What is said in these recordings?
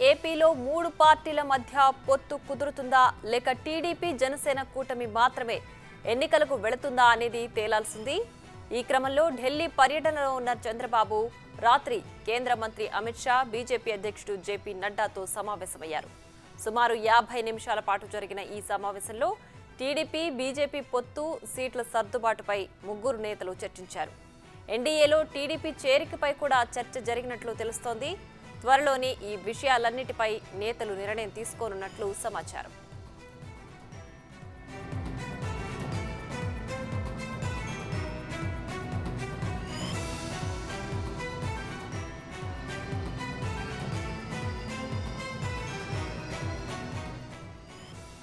ఏపీలో మూడు పార్టీల మధ్య పొత్తు కుదురుతుందా లేక టీడీపీ జనసేన కూటమి మాత్రమే ఎన్నికలకు వెళుతుందా అనేది తేలాల్సింది. ఈ క్రమంలో ఢిల్లీ పర్యటనలో ఉన్న చంద్రబాబు రాత్రి కేంద్ర మంత్రి అమిత్ షా, బీజేపీ అధ్యక్షుడు జేపీ నడ్డాతో సమావేశమయ్యారు. సుమారు 50 నిమిషాల పాటు జరిగిన ఈ సమావేశంలో టీడీపీ, బీజేపీ పొత్తు, సీట్ల సర్దుబాటుపై ముగ్గురు నేతలు చర్చించారు. ఎన్డీఏలో టీడీపీ చేరికపై కూడా చర్చ జరిగినట్లు తెలుస్తోంది. త్వరలోనే ఈ విషయాలన్నిటిపై నేతలు నిర్ణయం తీసుకోనున్నట్లు సమాచారం.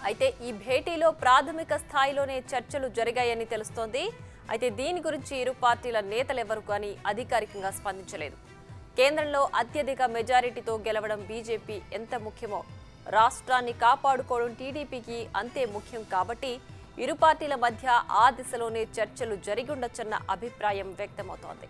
అయితే ఈ భేటీలో ప్రాథమిక స్థాయిలోనే చర్చలు జరిగాయని తెలుస్తోంది. అయితే దీని గురించి ఇరు పార్టీల నేతలెవరూ కానీ అధికారికంగా స్పందించలేదు. కేంద్రంలో అత్యధిక మెజారిటీతో గెలవడం బీజేపీ ఎంత ముఖ్యమో రాష్ట్రాన్ని కాపాడుకోవడం టీడీపీకి అంతే ముఖ్యం కాబట్టి ఇరు పార్టీల మధ్య ఆ దిశలోనే చర్చలు జరిగుండొచ్చన్న అభిప్రాయం వ్యక్తమవుతోంది.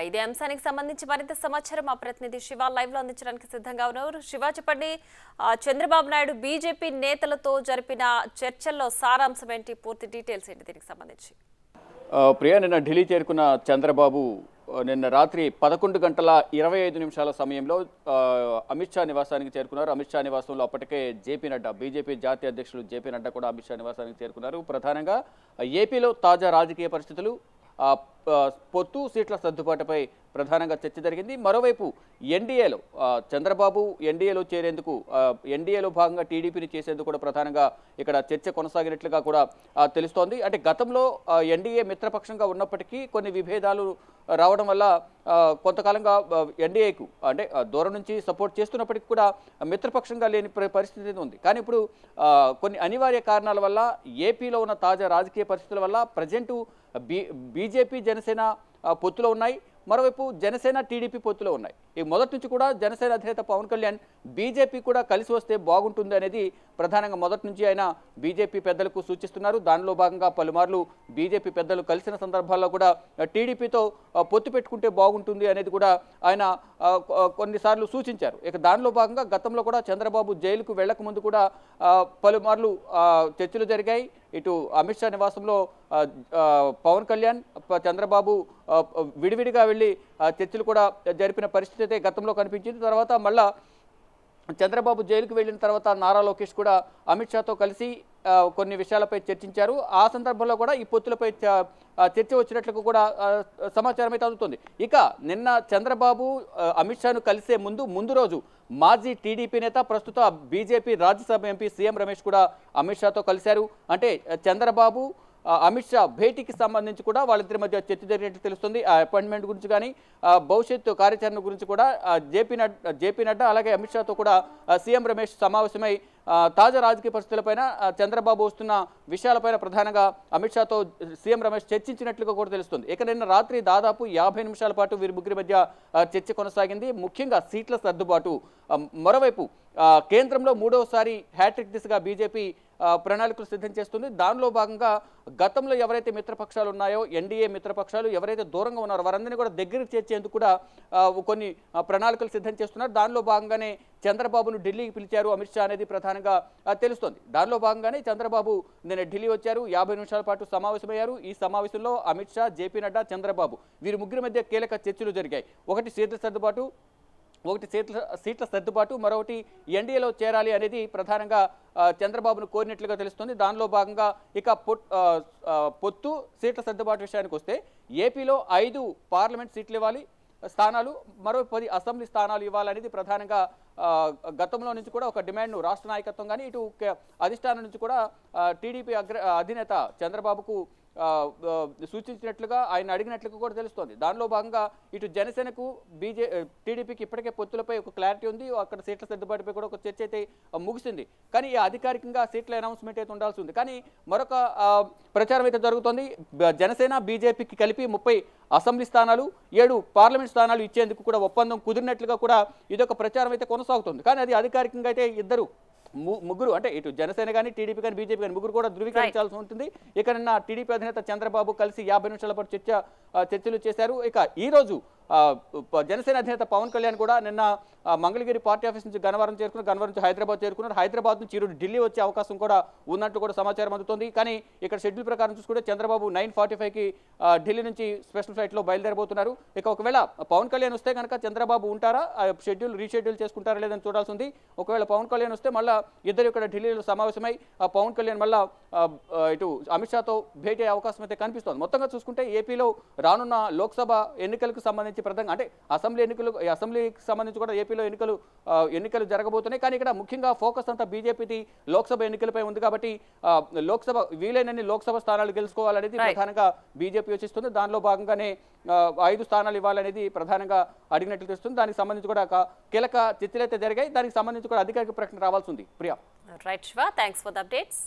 ఇదే అంశానికి సంబంధించి మరింత సమాచారం మా ప్రతినిధి శివ లైవ్ లో అందించడానికి సిద్ధంగా ఉన్నారు. శివ, చెప్పండి, చంద్రబాబు నాయుడు బీజేపీ నేతలతో జరిపిన చర్చల్లో సారాంశం ఏంటి, పూర్తి డీటెయిల్స్ ఏంటి దీనికి సంబంధించి? ప్రియా, నిన్న ఢిల్లీ చేరుకున్న చంద్రబాబు నిన్న రాత్రి 11:25 సమయంలో అమిత్ షా నివాసానికి చేరుకున్నారు. అమిత్ షా నివాసంలో అప్పటికే జేపీ నడ్డా, బీజేపీ జాతీయ అధ్యక్షుడు జేపీ నడ్డా కూడా అమిత్ షా నివాసానికి చేరుకున్నారు. ప్రధానంగా ఏపీలో తాజా రాజకీయ పరిస్థితులు, పొత్తు, సీట్ల సర్దుబాటుపై ప్రధానంగా చర్చ జరిగింది. మరోవైపు ఎన్డీఏలో చంద్రబాబు ఎన్డీఏలో చేరేందుకు, ఎన్డీఏలో భాగంగా టీడీపీని చేసేందుకు కూడా ప్రధానంగా ఇక్కడ చర్చ కొనసాగినట్లుగా కూడా తెలుస్తోంది. అంటే గతంలో ఎన్డీఏ మిత్రపక్షంగా ఉన్నప్పటికీ కొన్ని విభేదాలు రావడం వల్ల కొంతకాలంగా ఎన్డీఏకు అంటే దూరం నుంచి సపోర్ట్ చేస్తున్నప్పటికీ కూడా మిత్రపక్షంగా లేని పరిస్థితి ఉంది. కానీ ఇప్పుడు కొన్ని అనివార్య కారణాల వల్ల, ఏపీలో ఉన్న తాజా రాజకీయ పరిస్థితుల వల్ల ప్రజెంటు బీజేపీ జనసేన పొత్తులో ఉన్నాయి. మరోవైపు జనసేన టీడీపీ పొత్తులో ఉన్నాయి. ఈ మొదటి నుంచి కూడా జనసేన అధినేత పవన్ కళ్యాణ్ బీజేపీ కూడా కలిసి వస్తే బాగుంటుంది అనేది ప్రధానంగా మొదటి నుంచి ఆయన బీజేపీ పెద్దలకు సూచిస్తున్నారు. దానిలో భాగంగా పలుమార్లు బీజేపీ పెద్దలు కలిసిన సందర్భాల్లో కూడా టీడీపీతో పొత్తు పెట్టుకుంటే బాగుంటుంది అనేది కూడా ఆయన కొన్నిసార్లు సూచించారు. ఇక దానిలో భాగంగా గతంలో కూడా చంద్రబాబు జైలుకు వెళ్లక ముందు కూడా పలుమార్లు చర్చలు జరిగాయి. ఇటు అమిత్ షా నివాసంలో పవన్ కళ్యాణ్, చంద్రబాబు విడివిడిగా వెళ్ళి చర్చలు కూడా జరిపిన పరిస్థితి అయితే గతంలో కనిపించింది. తర్వాత మళ్ళా చంద్రబాబు జైలుకు వెళ్ళిన తర్వాత నారా లోకేష్ కూడా అమిత్ షాతో కలిసి కొన్ని విషయాలపై చర్చించారు. ఆ సందర్భంలో కూడా ఈ పొత్తులపై చర్చ వచ్చినట్లు కూడా సమాచారం అయితే అందుతుంది. ఇక నిన్న చంద్రబాబు అమిత్ షాను కలిసే ముందు రోజు మాజీ టీడీపీ నేత, ప్రస్తుత BJP Rajya Sabha MP CM Ramesh కూడా అమిత్ షాతో కలిశారు. అంటే చంద్రబాబు అమిత్ షా భేటీకి సంబంధించి కూడా వాళ్ళిద్దరి మధ్య చర్చ జరిగినట్టు తెలుస్తుంది. ఆ అపాయింట్మెంట్ గురించి కానీ, భవిష్యత్తు కార్యాచరణ గురించి కూడా జేపీ నడ్డా అలాగే అమిత్ షాతో కూడా సీఎం రమేష్ సమావేశమై తాజా రాజకీయ పరిస్థితులపైన, చంద్రబాబు వస్తున్న విషయాలపైన ప్రధానంగా అమిత్ షాతో సీఎం రమేష్ చర్చించినట్లుగా కూడా తెలుస్తుంది. ఇక నిన్న రాత్రి దాదాపు 50 నిమిషాల పాటు వీరి ముగ్గురి మధ్య చర్చ కొనసాగింది. ముఖ్యంగా సీట్ల సర్దుబాటు, మరోవైపు కేంద్రంలో మూడవసారి హ్యాట్రిక్ దిశగా బీజేపీ ప్రణాళికలు సిద్ధం చేస్తుంది. దానిలో భాగంగా గతంలో ఎవరైతే మిత్రపక్షాలు ఉన్నాయో, ఎన్డీఏ మిత్రపక్షాలు ఎవరైతే దూరంగా ఉన్నారో వారందరినీ కూడా దగ్గరికి చేర్చేందుకు కూడా కొన్ని ప్రణాళికలు సిద్ధం చేస్తున్నారు. దానిలో భాగంగానే చంద్రబాబును ఢిల్లీకి పిలిచారు అమిత్ షా అనేది ప్రధానంగా తెలుస్తోంది. దానిలో భాగంగానే చంద్రబాబు నిన్న ఢిల్లీ వచ్చారు. 50 నిమిషాల పాటు సమావేశమయ్యారు. ఈ సమావేశంలో అమిత్ షా, జేపీ నడ్డా, చంద్రబాబు వీరి ముగ్గురి మధ్య కీలక చర్చలు జరిగాయి. ఒకటి సీట్ల సర్దుబాటు, మరొకటి ఎన్డీఏలో చేరాలి అనేది ప్రధానంగా చంద్రబాబును కోరినట్లుగా తెలుస్తుంది. దానిలో భాగంగా ఇక పొత్తు, సీట్ల సర్దుబాటు విషయానికి వస్తే ఏపీలో 5 పార్లమెంట్ సీట్లు ఇవ్వాలి స్థానాలు, మరో 10 అసెంబ్లీ స్థానాలు ఇవ్వాలనేది ప్రధానంగా గతంలో నుంచి కూడా ఒక డిమాండ్ను రాష్ట్ర నాయకత్వం కానీ ఇటు అధిష్టానం నుంచి కూడా టీడీపీ అధినేత చంద్రబాబుకు సూచించినట్లుగా ఆయన అడిగినట్లుగా కూడా తెలుస్తోంది. దానిలో భాగంగా ఇటు జనసేనకు టీడీపీకి ఇప్పటికే పొత్తులపై ఒక క్లారిటీ ఉంది. అక్కడ సీట్ల సర్దుబాటుపై కూడా ఒక చర్చ అయితే ముగిసింది. కానీ అధికారికంగా సీట్ల అనౌన్స్మెంట్ అయితే ఉండాల్సి ఉంది. కానీ మరొక ప్రచారం అయితే జరుగుతోంది. జనసేన బీజేపీకి కలిపి 30 అసెంబ్లీ స్థానాలు 7 పార్లమెంట్ స్థానాలు ఇచ్చేందుకు కూడా ఒప్పందం కుదిరినట్లుగా కూడా ఇదొక ప్రచారం అయితే కొనసాగుతుంది. కానీ అది అధికారికంగా అయితే ఇద్దరు ముగ్గురు అంటే ఇటు జనసేన కానీ టీడీపీ కానీ బీజేపీ కానీ ముగ్గురు కూడా ధృవీకరించాల్సి ఉంటుంది. ఇక నిన్న టీడీపీ అధినేత చంద్రబాబు కలిసి 50 నిమిషాల పాటు చర్చలు చేశారు. ఇక ఈ రోజు జనసేన అధినేత పవన్ కళ్యాణ్ కూడా నిన్న మంగళగిరి పార్టీ ఆఫీస్ నుంచి గన్నవరం చేరుకున్నారు. గన్నవరం నుంచి హైదరాబాద్ చేరుకున్నారు. హైదరాబాద్ నుంచి ఈరోజు ఢిల్లీ వచ్చే అవకాశం కూడా ఉన్నట్టు కూడా సమాచారం అందుతుంది. కానీ ఇక్కడ షెడ్యూల్ ప్రకారం చూసుకుంటే చంద్రబాబు 9:45కి ఢిల్లీ నుంచి స్పెషల్ ఫ్లైట్లో బయలుదేరబోతున్నారు. ఇక ఒకవేళ పవన్ కళ్యాణ్ వస్తే కనుక చంద్రబాబు ఉంటారా, షెడ్యూల్ రీషెడ్యూల్ చేసుకుంటారా లేదని చూడాల్సి ఉంది. ఒకవేళ పవన్ కళ్యాణ్ వస్తే మళ్ళీ ఇద్దరు ఇక్కడ ఢిల్లీలో సమావేశమై పవన్ కళ్యాణ్ మళ్ళా ఇటు అమిత్ షాతో భేటీ అయ్యే అవకాశం అయితే కనిపిస్తోంది. మొత్తంగా చూసుకుంటే ఏపీలో రానున్న లోక్సభ ఎన్నికలకు సంబంధించి ప్రధానంగా అంటే అసెంబ్లీకి సంబంధించి కూడా ఏపీలో ఎన్నికలు జరగబోతున్నాయి. కానీ ఇక్కడ ముఖ్యంగా ఫోకస్ అంతా బీజేపీది లోక్సభ ఎన్నికలపై ఉంది. కాబట్టి వీలైనన్ని లోక్సభ స్థానాలు గెలుచుకోవాలనేది ప్రధానంగా బీజేపీ యోచిస్తుంది. దానిలో భాగంగానే 5 స్థానాలు ఇవ్వాలనేది ప్రధానంగా అడిగినట్లు తెలుస్తుంది. దానికి సంబంధించి కూడా కీలక చర్చలు అయితే జరిగాయి. దానికి సంబంధించి కూడా అధికారిక ప్రకటన రావాల్సి ఉంది. Priya. Right Shiva, thanks for the updates.